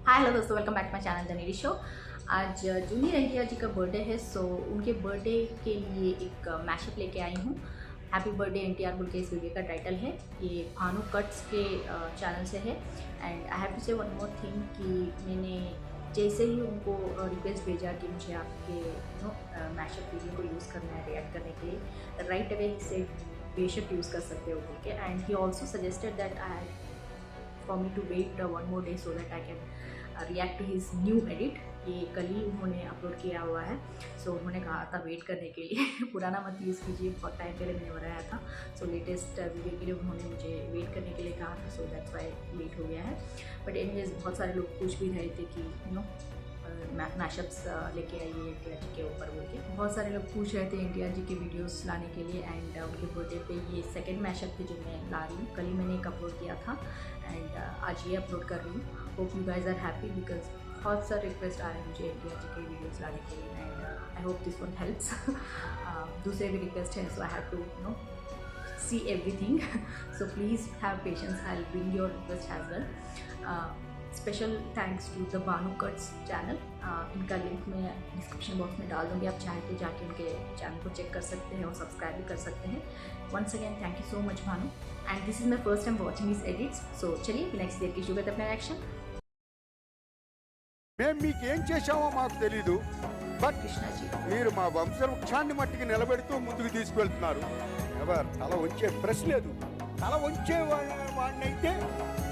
हाय hello दोस्तों, welcome back to my channel the needy show. आज junior NTR ji का birthday है, सो उनके बर्थडे के लिए एक मैशअप लेके आई हूँ। हैप्पी बर्थडे एनटीआर बोल के इस वीडियो का टाइटल है। ये भानु कट्स के चैनल से है। एंड आई हैव टू से वन मोर थिंग कि मैंने जैसे ही उनको रिक्वेस्ट भेजा कि मुझे आपके मैशअप वीडियो को यूज़ करना है रिएक्ट करने के लिए, राइट अवे ही से बेशक यूज़ कर सकते हो बोल के। And he also suggested that I for me to wait one more day so that I can react to his new edit. ये कल ही उन्होंने अपलोड किया हुआ है, सो उन्होंने कहा था वेट करने के लिए पुराना मत यूज़ कीजिए, बहुत टाइम पहले मैंने बनाया था। सो लेटेस्ट वीडियो के लिए उन्होंने मुझे वेट करने के लिए कहा था, सो दैट्स वाई लेट हो गया है। बट एनीवेज बहुत सारे लोग पूछ भी रहे थे कि मैशअप्स लेके आइए एनटीआर जी के ऊपर बोल के। बहुत सारे लोग पूछ रहे थे एनटीआर जी के वीडियोस लाने के लिए। एंड उनके बर्थडे पे ये सेकंड मैशअप थे जो मैं ला रही हूँ। कल ही मैंने एक अपलोड किया था एंड आज ये अपलोड कर रही हूँ। Hope you guys are happy because बहुत सारे रिक्वेस्ट आ रहे हैं मुझे एनटीआर जी के वीडियोस लाने के लिए। And I hope this one helps. दूसरे भी रिक्वेस्ट हैं, so I have to see everything. So please have patience, I'll bring your request as well. Special thanks to the Banu Cuts channel. इनका link मैं description box में डाल दूँगी, आप चाहे तो जाके उनके चैनल को चेक कर सकते हैं और सब्सक्राइब भी कर सकते हैं। Once again thank you so much Bhanu, and this is my first time watching his edits. So चलिए नेक्स्ट देर की शुरू करते अपना रिएक्शन। మేము మీకేం చేశామో మాకు తెలీదు, బట్ కృష్ణాజీ మీరు మా వంశవృక్షాన్ని మట్టికి నిలబెడుతూ ముందుకు తీసుకువెళ్తున్నారు. ఎవరు తల వంచే ప్రశ్న లేదు. తల వంచే వాడినైతే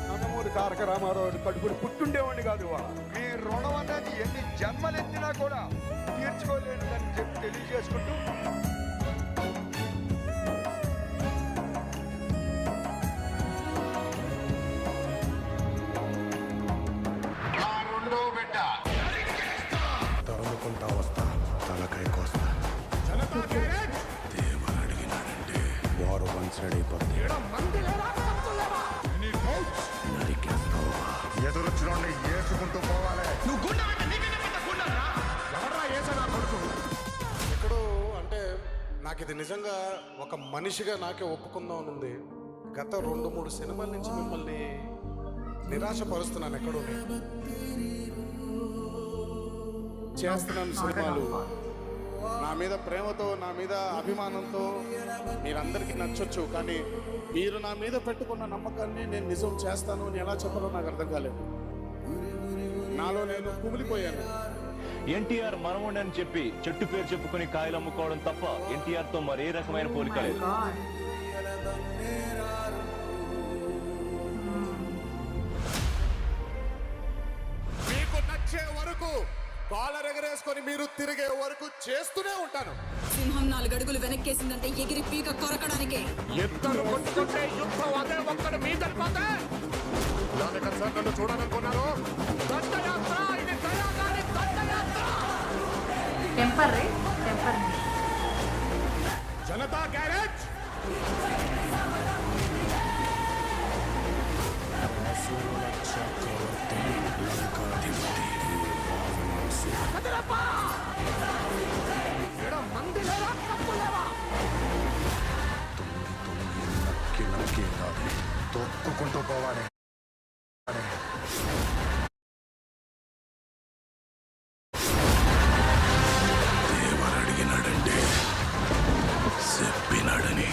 నందమూరి తారక రామారావు కడుపుని పుట్టుండేవాడిని కాదు. మీ రుణం అనేది ఎన్ని జన్మలెత్తినా కూడా తీర్చుకోలేనిదని చెప్పి తెలియజేసుకుంటూ తరుముకుంటా వస్తా, తలకాయ కోస్తా. దేవుడు అడిగినాడంటే వారు వంచడైపోతుంది. నరికేస్తావా? ఎదురొచ్చిన ఏసుకుంటూ పోవాలి. ఎక్కడో అంటే నాకు ఇది నిజంగా ఒక మనిషిగా నాకే ఒప్పుకుందాం అని ఉంది. గత 2-3 సినిమాల నుంచి మిమ్మల్ని నిరాశపరుస్తున్నాను. ఎక్కడో చేస్తున్నాను సినిమాలు నా మీద ప్రేమతో, నా మీద అభిమానంతో మీరందరికీ నచ్చొచ్చు, కానీ మీరు నా మీద పెట్టుకున్న నమ్మకాన్ని నేను నిజం చేస్తాను అని ఎలా చెప్పాలో నాకు అర్థం కాలేదు. నాలో నేను కుమిలిపోయాను. ఎన్టీఆర్ మనవుడి అని చెప్పి చెట్టు పేరు చెప్పుకుని కాయలు అమ్ముకోవడం తప్ప ఎన్టీఆర్ తో మరే రకమైన పోలిక లేదు. మీకు నచ్చే వరకు కాలర్ ఎగరేసుకొని మీరు తిరిగే వరకు చేస్తూనే ఉంటాను. సింహం 4 అడుగులు వెనక్కేసిందంటే ఎగిరి పీక కొరకడానికే. ఎత్తను కొట్టుకుంటే యుద్ధం అదే ఒక్కడు మీ తడిపోతే దానికి సార్ నన్ను చూడాలనుకున్నారు. దండయాత్ర, ఇది దయాగారి దండయాత్ర. టెంపర్ రే టెంపర్ జనతా గ్యారేజ్. నక్కి కాదు, తొక్కుకుంటూ పోవాలి. దేవుడు అడిగినాడంటే చెప్పినాడని.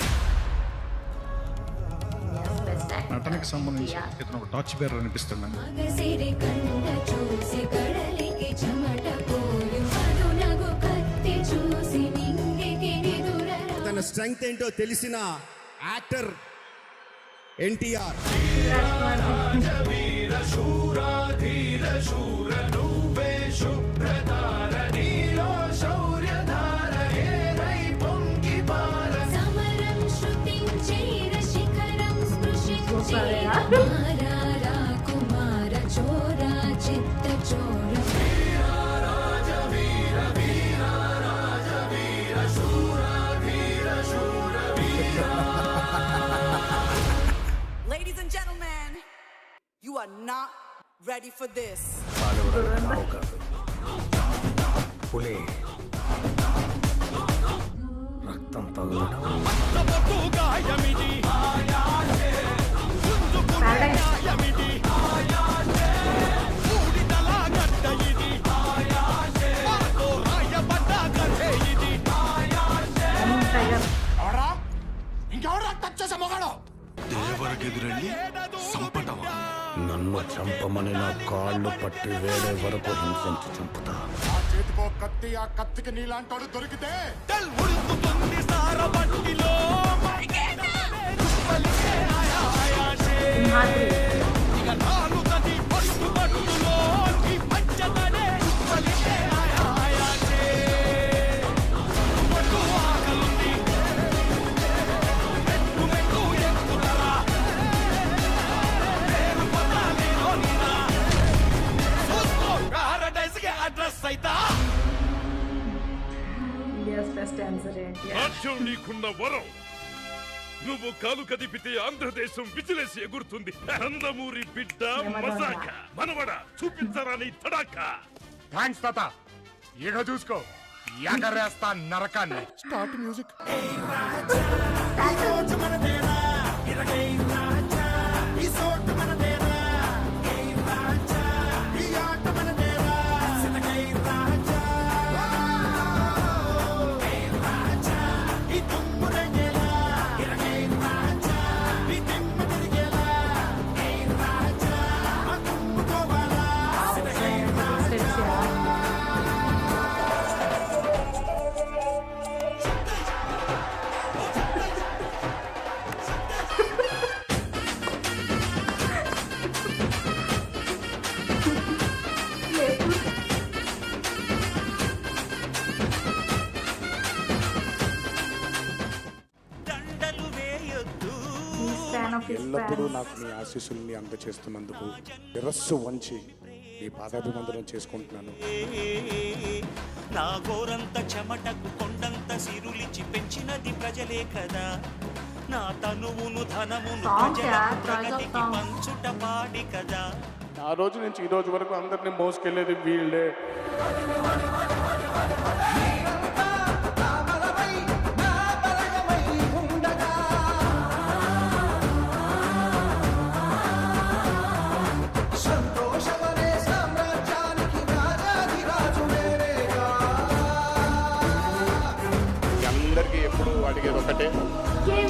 నటనకు సంబంధించి ఇతను ఒక టార్చ్ బేరర్ అనిపిస్తున్నాను. తన స్ట్రెంగ్త్ ఏంటో తెలిసిన actor NTR. Ladies and gentlemen, you are not ready for this. పులి రక్తం తగలడం. Paradise. దేవరకెదురెళ్ళి సంపటమా? నన్ను చంపమని నా కాళ్ళు పట్టి వేడే వరకు హింసించి చంపుతా. ఆ చేతికో కత్తి, ఆ కత్తికి నీలాంటోడు దొరికితే सिंहाद्री ఇండియాస్ బెస్ట్ ఆన్సర్ ఏంటి? రాజ్యం నీకున్న వరం, నువ్వు కాలు కదిపితే ఆంధ్రదేశం విజిలేసి ఎగురుతుంది. నందమూరి బిడ్డ మజాక మనవడ చూపించరా నీ తడాక. థ్యాంక్స్ తాత. ఇక చూసుకో ఎగరేస్తా నరకాన్ని. Start music. ఎల్లప్పుడూ నాకు మీ ఆశీస్సుల్ని అందజేస్తున్నందుకు శిరస్సు వంచి మీ పాదాభివందనం చేసుకుంటున్నాను. నా గోరంత చెమటకు కొండంత సిరులిచి పెంచినది ప్రజలే కదా. నా తనువును ధనమును ప్రజలకు ప్రగతికి పంచుట పాడి కదా. ఆ రోజు నుంచి ఈ రోజు వరకు అందరినీ మోసుకెళ్ళేది వీళ్ళే. అందరికీ ఎప్పుడు అడిగేది ఒకటే,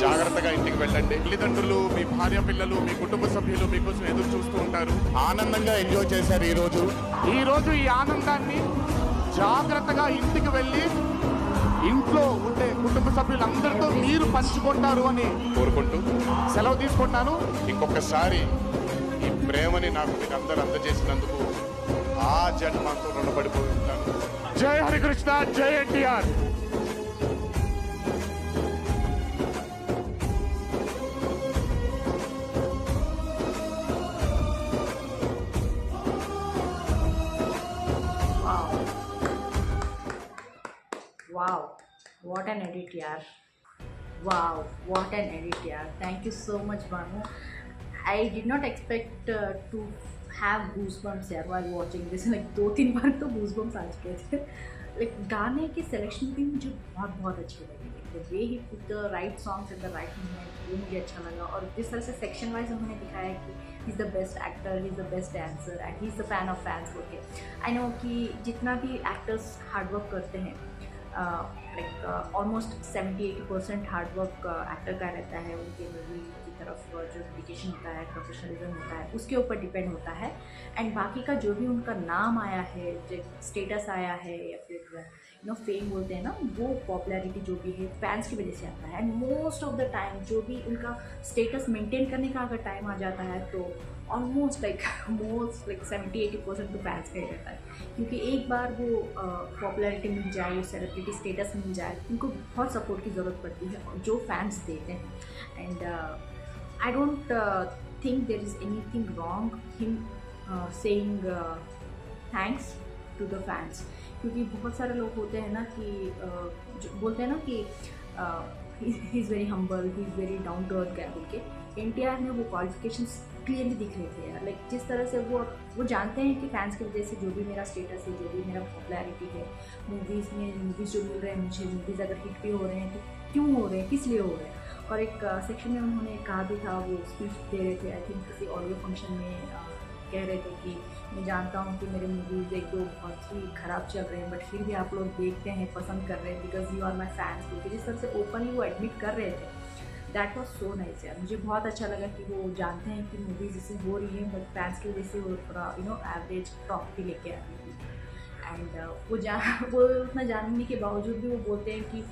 జాగ్రత్తగా ఇంటికి వెళ్ళండి. తల్లిదండ్రులు, మీ భార్య పిల్లలు, మీ కుటుంబ సభ్యులు మీకోసం ఎదురు చూస్తూ ఉంటారు. ఆనందంగా ఎంజాయ్ చేశారు ఈ రోజు ఈ ఆనందాన్ని జాగ్రత్తగా ఇంటికి వెళ్ళి ఇంట్లో ఉండే కుటుంబ సభ్యులందరితో మీరు పంచుకుంటారు అని కోరుకుంటూ సెలవు తీసుకుంటున్నాను. ఇంకొకసారి ఈ ప్రేమని నాకు మీరు అందరూ అందజేసినందుకు ఆ జన్మంతో రుణపడిపోయి ఉంటాను. జై హరికృష్ణ, జై NTR. Wow, what an edit, yaar. Wow, what an edit, yaar. Thank you so much, Banu. I did not expect to have goosebumps यार while watching this. Like 2-3 बार तो goosebumps आ चुके थे. Like गाने की सिलेक्शन भी मुझे बहुत अच्छी लगी. The way he put the right songs at the right moment, वो मुझे अच्छा लगा. और जिस तरह से सेक्शन वाइज उन्होंने दिखाया कि he is the best actor, he is the best dancer and he is the fan of fans. Okay, I know कि जितना भी actors hard work करते हैं, ऑलमोस्ट 70-80% हार्डवर्क एक्टर का रहता है. उनके मूवी की तरफ जो डेडिकेशन होता है, प्रोफेशनलिज्म होता है, उसके ऊपर डिपेंड होता है. एंड बाकी का जो भी उनका नाम आया है, जो स्टेटस आया है या फिर फेम बोलते हैं ना, वो पॉपुलैरिटी जो भी है फैंस की वजह से आता है. And most of the time जो भी उनका स्टेटस मेंटेन करने का अगर टाइम आ जाता है तो ऑलमोस्ट लाइक 70-80% तो फैंस का ही रहता है. क्योंकि एक बार वो पॉपुलैरिटी मिल जाए, वो सेलिब्रिटी स्टेटस मिल जाए, उनको बहुत सपोर्ट की ज़रूरत पड़ती है जो फैंस देते हैं. And I don't think there is anything wrong him saying thanks to the fans. क्योंकि बहुत सारे लोग होते हैं ना कि जो बोलते हैं ना कि he is very humble, he is very down to earth बोल के. एनटीआर ने वो क्वालिफिकेशंस क्लियरली दिख रहे थे यार. लाइक जिस तरह से वो जानते हैं कि फैंस की वजह से जो भी मेरा स्टेटस है, जो भी मेरा पॉपुलैरिटी है, मूवीज़ जो मिल रहे हैं मुझे, मूवीज़ अगर हिट भी हो रहे हैं तो क्यों हो रहे हैं, किस लिए हो रहे हैं. और एक सेक्शन में उन्होंने कहा भी था, वो स्पीच दे रहे थे आई थिंक किसी ऑडियो फंक्शन में, कह रहे थे कि मैं जानता हूँ कि मेरे मूवीज़ 1-2 बहुत ही ख़राब चल रहे हैं, बट फिर भी आप लोग देखते हैं, पसंद कर रहे हैं, because you are my fans. क्योंकि जिस तरह से ओपनली वो एडमिट कर रहे थे दैट वॉज सो नाइस यार। मुझे बहुत अच्छा लगा कि वो जानते हैं कि मूवीज़ जैसे हो रही हैं बट फैंस की वजह से वो थोड़ा एवरेज टॉप भी लेके आ रही है। एंड वो उतना जानने के बावजूद भी वो बोलते हैं कि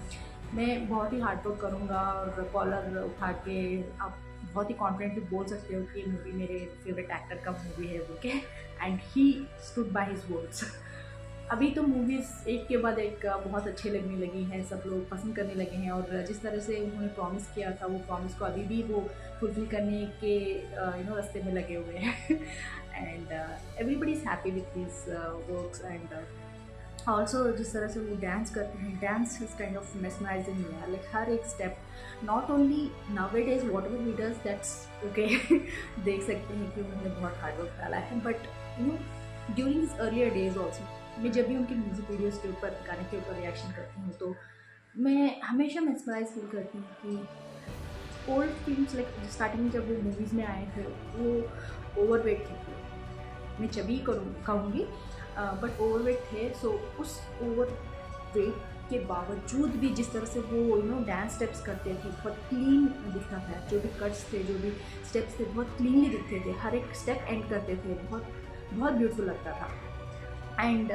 मैं बहुत ही हार्ड वर्क करूँगा और कॉलर उठा के आप बहुत ही कॉन्फिडेंटली बोल सकते हो कि ये मूवी मेरे फेवरेट एक्टर का मूवी है बोल के। And he stood by his words. अभी तो मूवीज़ एक के बाद एक बहुत अच्छे लगने लगी हैं, सब लोग पसंद करने लगे हैं और जिस तरह से उन्होंने प्रॉमिस किया था वो प्रॉमिस को अभी भी वो फुलफिल करने के रास्ते में लगे हुए हैं। And everybody is happy with this works. And also जिस तरह से वो डांस करते हैं, dance is kind of mesmerising है, लाइक हर एक step. Not only nowadays whatever we does that's okay देख सकते हैं कि उन्होंने बहुत हार्ड वर्क डाला है, but during his earlier days also मैं जब भी उनके म्यूज़िक वीडियोज़ के ऊपर, गाने के ऊपर रिएक्शन करती हूँ तो मैं हमेशा मेस्मराइज फील करती हूँ कि ओल्ड फिल्म्स लाइक स्टार्टिंग में जब वो मूवीज़ में आए थे वो ओवरवेट थे, मैं चबी कहूँगी बट ओवरवेट थे। सो उस ओवरवेट के बावजूद भी जिस तरह से वो डांस स्टेप्स करते थे बहुत क्लीन दिखता था, जो भी कट्स थे, जो भी स्टेप्स थे बहुत क्लीनली दिखते थे, हर एक स्टेप एंड करते थे, बहुत बहुत ब्यूटीफुल लगता था। एंड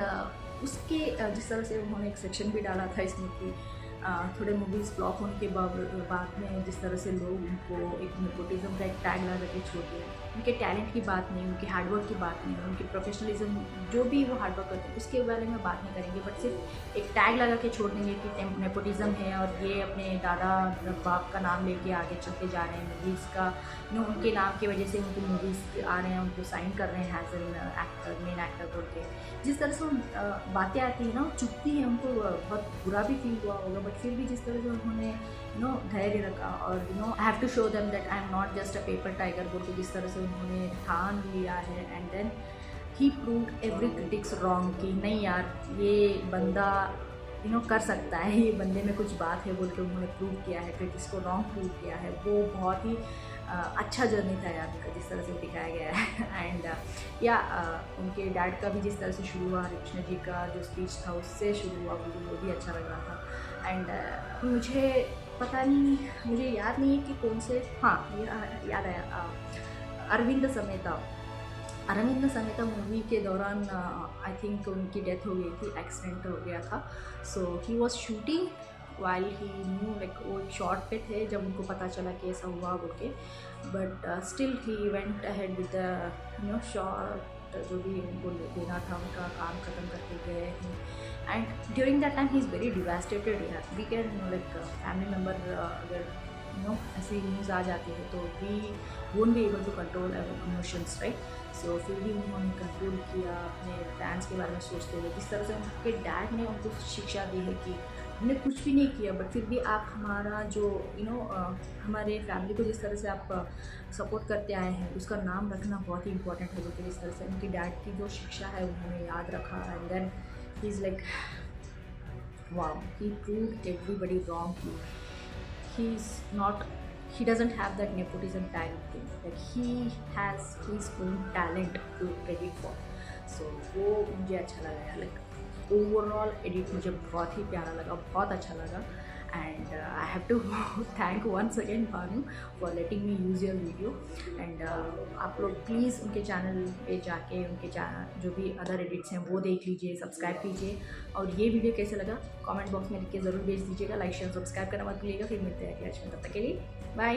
उसके जिस तरह से उन्होंने एक सेक्शन भी डाला था इसमें कि थोड़े मूवीज़ फ्लॉप होने के बाद में जिस तरह से लोग उनको एक नेपोटिज्म का एक टैग लगा के छोड़ दिया। उनके टैलेंट की बात नहीं, उनके हार्डवर्क की बात नहीं, उनके प्रोफेशनलिज्म जो भी वो हार्डवर्क करते हैं उसके बारे में बात नहीं करेंगे, बट सिर्फ एक टैग लगा के छोड़ देंगे कि नेपोटिज्म है और ये अपने दादा बाप का नाम लेके आगे चलते जा रहे हैं मूवीज़ का, उनके नाम की वजह से उनकी मूवीज़ आ रहे हैं, उनको साइन कर रहे हैं as an actor, main actor बोल के। जिस तरह से बातें आती हैं ना चुभती हैं, उनको बहुत बुरा भी फील हुआ होगा, बट फिर भी जिस तरह से उन्होंने धैर्य रखा और I have to show them that I am not just a paper tiger बोल के जिस तरह से उन्होंने ठान लिया है। And then he proved every critics wrong कि नहीं यार ये बंदा कर सकता है, ये बंदे में कुछ बात है बोल के उन्होंने प्रूव किया है, क्रिटिक्स को रॉन्ग प्रूव किया है। वो बहुत ही अच्छा जर्नी था यार उनका जिस तरह से दिखाया गया है। एंड उनके डैड का भी जिस तरह से शुरू हुआ, कृष्ण जी का जो स्पीच था उससे शुरू हुआ, वो भी अच्छा लग रहा था। एंड मुझे पता नहीं, मुझे याद नहीं है कि कौन से, हाँ याद आया, अरविंद समेता मूवी के दौरान आई थिंक उनकी डेथ हो गई थी, एक्सीडेंट हो गया था। So he was shooting while he knew, like वो एक शॉट पे थे जब उनको पता चला कि ऐसा हुआ बोल के, but still he went ahead with the shot, जो भी उनको देना था उनका काम ख़त्म करके गए हैं। And during that time he is very devastated. We can like family member अगर ऐसी न्यूज़ आ जाती है तो we won't be able to control our emotions, right. So फिर भी उन्होंने कंट्रोल किया अपने फैंस के बारे में सोचते हुए। जिस तरह से उनके डैड ने उनको शिक्षा दी है कि हमने कुछ भी नहीं किया बट फिर भी आप हमारा जो हमारे फैमिली को जिस तरह से आप सपोर्ट करते आए हैं उसका नाम रखना बहुत ही इंपॉर्टेंट है। क्योंकि जिस तरह से उनके डैड की जो शिक्षा है उन्होंने याद रखा। And then he is like wow, he proved everybody wrong. he doesn't have that nepotism tag thing, like he has his own talent to edit for. So वो मुझे अच्छा लगा यार, like ओवरऑल एडिट मुझे बहुत ही प्यारा लगा, बहुत अच्छा लगा। And I have to thank once again Bhanu for letting me use your video. And आप लोग प्लीज़ उनके चैनल पे जाके उनके चैनल जो भी अदर एडिट्स हैं वो देख लीजिए, सब्सक्राइब कीजिए। और ये वीडियो कैसे लगा कमेंट बॉक्स में लिख के ज़रूर भेज दीजिएगा। लाइक शेयर सब्सक्राइब करना मत भूलिएगा। फिर मिलते हैं अगले आज में, तब तक के लिए बाय।